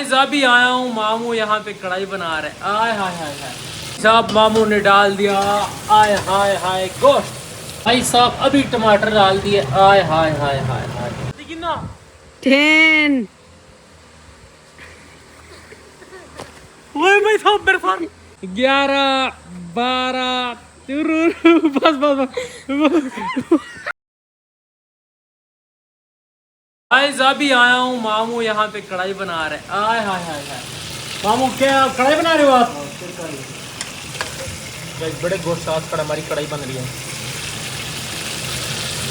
Guys अभी आया हूँ, मामू यहाँ पे कढ़ाई बना रहे। आय हाय हाय हाय साहब, मामू ने डाल दिया आय हाय हाय गोश्त। भाई साहब अभी टमाटर डाल दिए। आय हाय हाय हाय हाय। देखिए ना 10 भाई साहब मेरे साथ 11 12 बस बस बस। गाइस अभी आया हूँ, मामू यहाँ पे कढ़ाई बना रहे। आय हाय हाय हाय। मामू क्या कढ़ाई बना रहे हो आप? गाइस बड़े गोश्त साथ हमारी कढ़ाई बन रही है।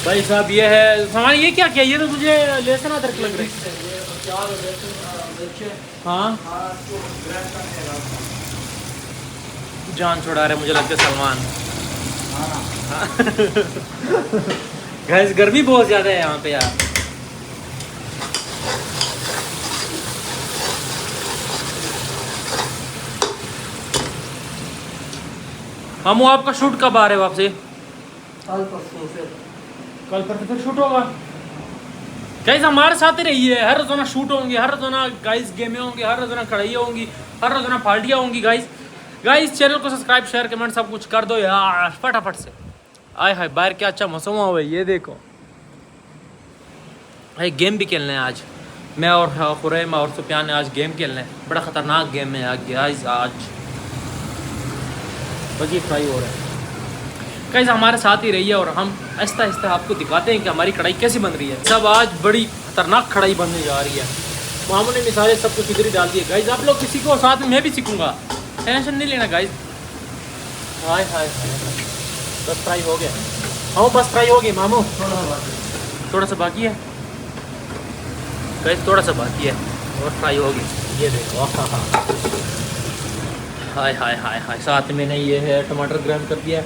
भाई साहब ये है सामान। ये क्या क्या? ये तो मुझे लहसुन अदरक लग रही है। हाँ जान छुड़ा रहे मुझे लगता है सलमान। गाइस गर्मी बहुत ज्यादा है यहाँ पे यार। मामू आपका शूट कब आ रहे हो आपसे? कल परसों फिर शूट होगा। गाइस हमारे साथ ही रहिए, हर रोजाना शूट होंगे, हर रोजाना गाइस गेमें होंगी, हर रोजाना कढ़ाई होंगी, हर रोजाना पार्टियां होंगी। गाइस चैनल को सब्सक्राइब शेयर कमेंट सब कुछ कर दो यार फटाफट से। आय हाय बाहर क्या अच्छा मौसम हुआ है, ये देखो भाई। गेम भी खेलने हैं आज मैं और खुरैम और सुफियान ने आज गेम खेलने हैं। बड़ा खतरनाक गेम है गाइस आज। बस ये फ्राई हो रहा है। गाइस हमारे साथ ही रहिए और हम आहिस्ता आहिस्ता आपको दिखाते हैं कि हमारी कढ़ाई कैसी बन रही है। सब आज बड़ी खतरनाक कढ़ाई बनने जा रही है। मामू ने मिसाले सब कुछ इधर ही डाल दिए। गाइस आप लोग किसी को साथ में मैं भी सीखूंगा, टेंशन नहीं लेना गाइस। हाय हाय बस फ्राई हो गया। हाँ बस फ्राई हो गया मामू। थोड़ा सा बाकी है गाइस, थोड़ा सा बाकी है और फ्राई हो गई। ये देखो हाय हाय हाय हाय। साथ में मैंने ये है टमाटर ग्राइंड कर दिया।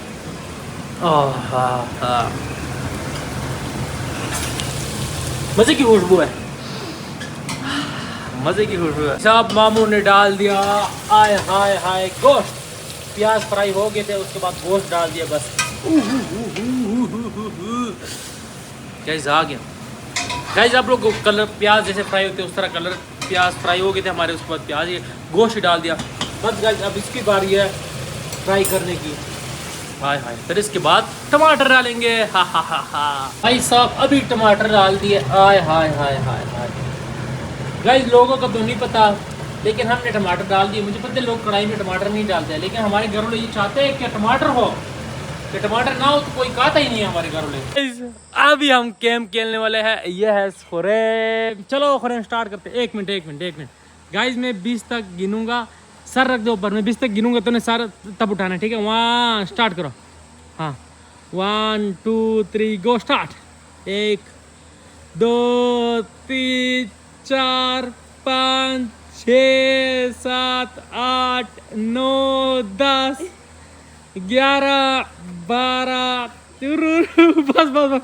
मज़े की खुशबू है, मज़े की खुशबू है। साहब मामू ने डाल दिया आय हाय हाय गोश्त। प्याज फ्राई हो गए थे, उसके बाद गोश्त डाल दिया बस। गाइस आ गया। गाइस आप लोग कलर प्याज जैसे फ्राई होते हैं उस तरह कलर प्याज फ्राई हो गए थे हमारे। उसके बाद प्याज ये गोश्त डाल दिया बस। गाइस अब इसकी बारी है फ्राई करने की। हाय हाय फिर इसके बाद टमाटर डालेंगे। हा हा हा हा। भाई साहब अभी टमाटर डाल दिए। आय हाय हाय हाय हाय। गाइस लोगों को तो नहीं पता लेकिन हमने टमाटर डाल दिए। मुझे पता है लोग कढ़ाई में टमाटर नहीं डालते, लेकिन हमारे घर वाले ये चाहते हैं कि टमाटर हो, कि टमाटर ना हो तो कोई खाता ही नहीं है हमारे घर वाले। अभी हम गेम खेलने वाले हैं। ये है खुरैम। चलो खुरैम स्टार्ट करते। एक मिनट गाइस मैं 20 तक गिनूंगा। सर रख दो ऊपर, मैं 20 तक गिनूंगा तो सर तब उठाना है, ठीक है? वहाँ स्टार्ट करो। हाँ 1 2 3 गो स्टार्ट। 1 2 3 4 5 6 7 8 9 10 11 12 बस बस बस।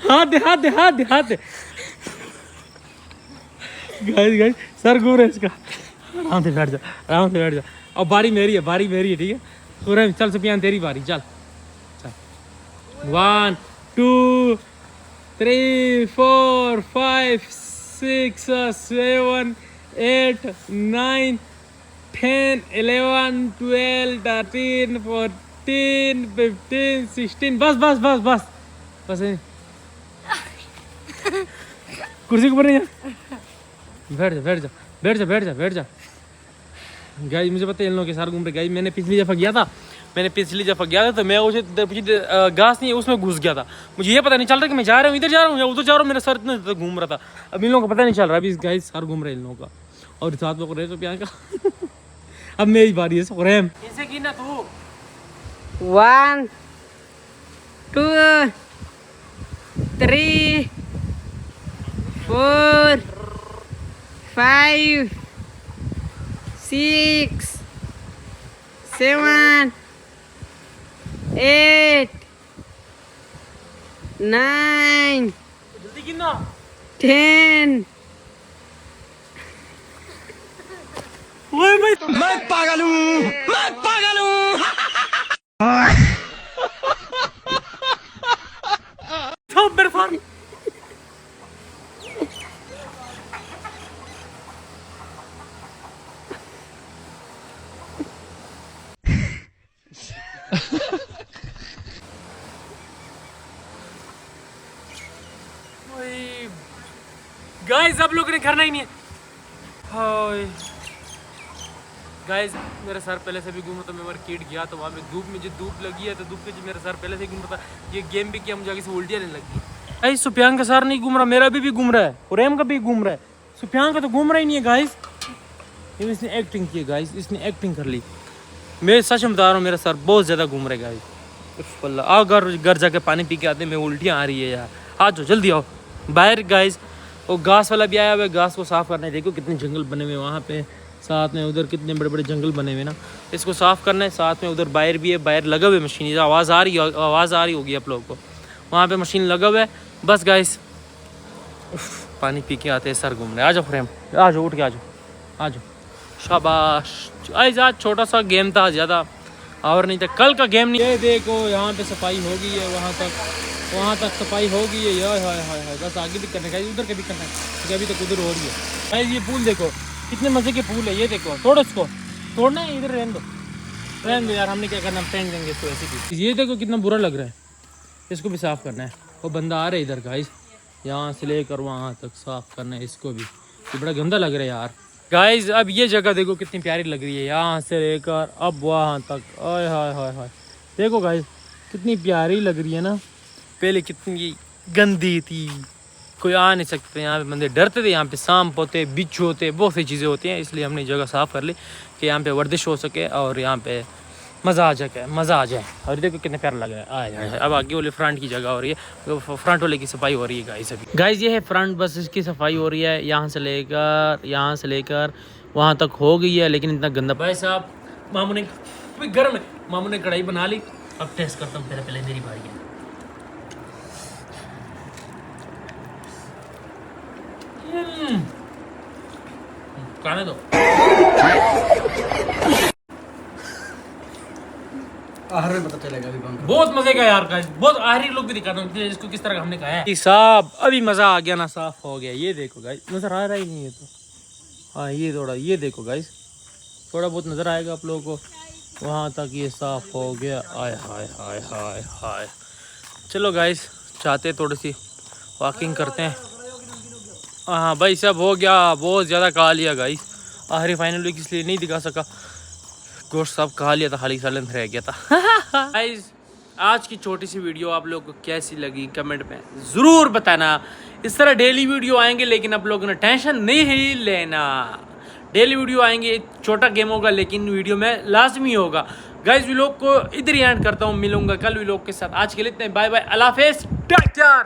हाथ दे। गाइस सर घूम रहा है इसका। आराम से बैठ जा। और बारी मेरी है ठीक है? पूरा चल सुफियान तेरी बारी। चल 1 2 3 4 5 6 7 8 9 10 11 12 13 14 15 16 बस कुर्सी के ऊपर नहीं जा। बैठ जा। गाइस मुझे पता है इन लोगों के साथ घूम रहे। गाइस मैंने पिछली दफ़ा गया था तो मैं उसे घास नहीं है उसमें घुस गया था। मुझे ये पता नहीं चल रहा कि मैं जा रहा हूँ इधर जा रहा हूँ या उधर जा रहा हूँ। मेरा सर इतना घूम रहा था। अब इन लोगों को पता नहीं चल रहा। अभी गाइस सर घूम रहे इन लोगों का और साथ में रहे तो प्यार का। अब मेरी बारी है खुरैम। इसे गिना तू। 1 2 3 4 5 6 7 8 9 जल्दी गिनना। 10 मैं पागल हूँ बचाओ मेरे साथ। गाइस आप लोगों ने करना ही नहीं है। हाय गाइस मेरा सर पहले से भी घूम रहा था। मैं मार्केट गया तो वहाँ पे धूप में जो धूप लगी है तो धूप के जो मेरा सर पहले से घूम रहा था। ये गेम भी किया मुझे आगे से उल्टियाँ नहीं लगी। गाइस सुफियान का सर नहीं घूम रहा, मेरा भी घूम रहा है, प्रेम का भी घूम रहा है, सुफियान का तो घूम रहा ही नहीं है गाइस। इसने एक्टिंग की गाइस, इसने एक्टिंग कर ली। मैं सच में बता रहा हूँ मेरा सर बहुत ज़्यादा घूम रहा है गाइस। आओ घर जाके पानी पी के आते हैं, मैं उल्टियाँ आ रही है यार। आ जाओ जल्दी आओ बाहर गाइस। वो घास वाला भी आया हुआ है, घास को साफ़ करना है। देखो कितने जंगल बने हुए वहाँ पे, साथ में उधर कितने बड़े बड़े जंगल बने हुए ना, इसको साफ़ करना है। साथ में उधर बाहर भी है, बाहर लगा हुआ है मशीन, आवाज़ आ रही होगी आप लोगों को। वहाँ पे मशीन लगा हुआ है। बस गाइस पानी पी के आते हैं, सर घूम रहे। आ जाओ फ्रेम, आ जाओ उठ के आ जाओ, आ जाओ शाबाश। आज छोटा सा गेम था, ज़्यादा और नहीं था। कल का गेम नहीं। ये देखो यहाँ पे सफाई हो गई है, वहाँ तक सफाई हो गई है। हाय हाय हाय हाय, बस आगे भी करना है, उधर के भी करना है, अभी तक उधर हो रही है। गाइस ये पूल देखो कितने मज़े के पूल है। ये देखो तोड़ो इसको, तोड़ना है इधर, रहने दो यार, हमने क्या करना, फेंक देंगे इसको ऐसे भी। ये देखो कितना बुरा लग रहा है, इसको भी साफ़ करना है। वो बंदा आ रहा है इधर गाइस, यहाँ से लेकर वहाँ तक साफ़ करना है इसको भी। ये बड़ा गंदा लग रहा है यार गाइस। अब ये जगह देखो कितनी प्यारी लग रही है, यहाँ से लेकर अब वहाँ तक। आय हाय हाय हाय, देखो गाइस कितनी प्यारी लग रही है ना। पहले कितनी गंदी थी, कोई आ नहीं सकते यहाँ पे, बंदे डरते थे। यहाँ पे सांप होते, बिच्छू होते, बहुत सी चीज़ें होती हैं। इसलिए हमने जगह साफ़ कर ली कि यहाँ पे वर्जिश हो सके और यहाँ पे मज़ा आ जाए। और देखो कितने प्यारा लग रहा है। अब आगे वाले फ्रंट की जगह हो रही है, फ्रंट वाले की सफाई हो रही है गाइस। अभी गाइस ये है फ्रंट, बस इसकी सफाई हो रही है। यहाँ से लेकर वहाँ तक हो गई है, लेकिन इतना गंदा। भाई साहब मामू ने गर्म है, मामू ने कढ़ाई बना ली। अब टेस्ट करता हूँ, पहले मेरी बारी है। खाने दो। आहार में पता चलेगा अभी। बहुत मजे का यार गाइस, बहुत आखिरी लोग भी दिखाता हूँ इसको किस तरह का हमने खाया है। साहब अभी मजा आ गया ना, साफ हो गया। ये देखो गाइस, नजर आ रहा ही नहीं है तो। हाँ ये थोड़ा, ये देखो गाइस, थोड़ा बहुत नजर आएगा आप लोगों को। वहाँ तक ये साफ हो गया। आय हाय हाय हाय हाय। चलो गाइस चाहते थोड़ी सी वॉकिंग करते हैं। हाँ भाई सब हो गया, बहुत ज़्यादा खा लिया गाइस। आखिरी फाइनल वीक इसलिए नहीं दिखा सका, गोश्त सब खा लिया था, खाली सालन रह गया था। गाइस आज की छोटी सी वीडियो आप लोगों को कैसी लगी कमेंट में ज़रूर बताना। इस तरह डेली वीडियो आएंगे, लेकिन आप लोगों ने टेंशन नहीं लेना। डेली वीडियो आएंगे, छोटा गेम होगा लेकिन वीडियो में लाजमी होगा। गाइस व्लॉग को इधर ही एंड करता हूँ, मिलूंगा कल व्लॉग के साथ। आज के लिए इतने, बाय बाय, अल्लाह हाफिज़, टेक केयर।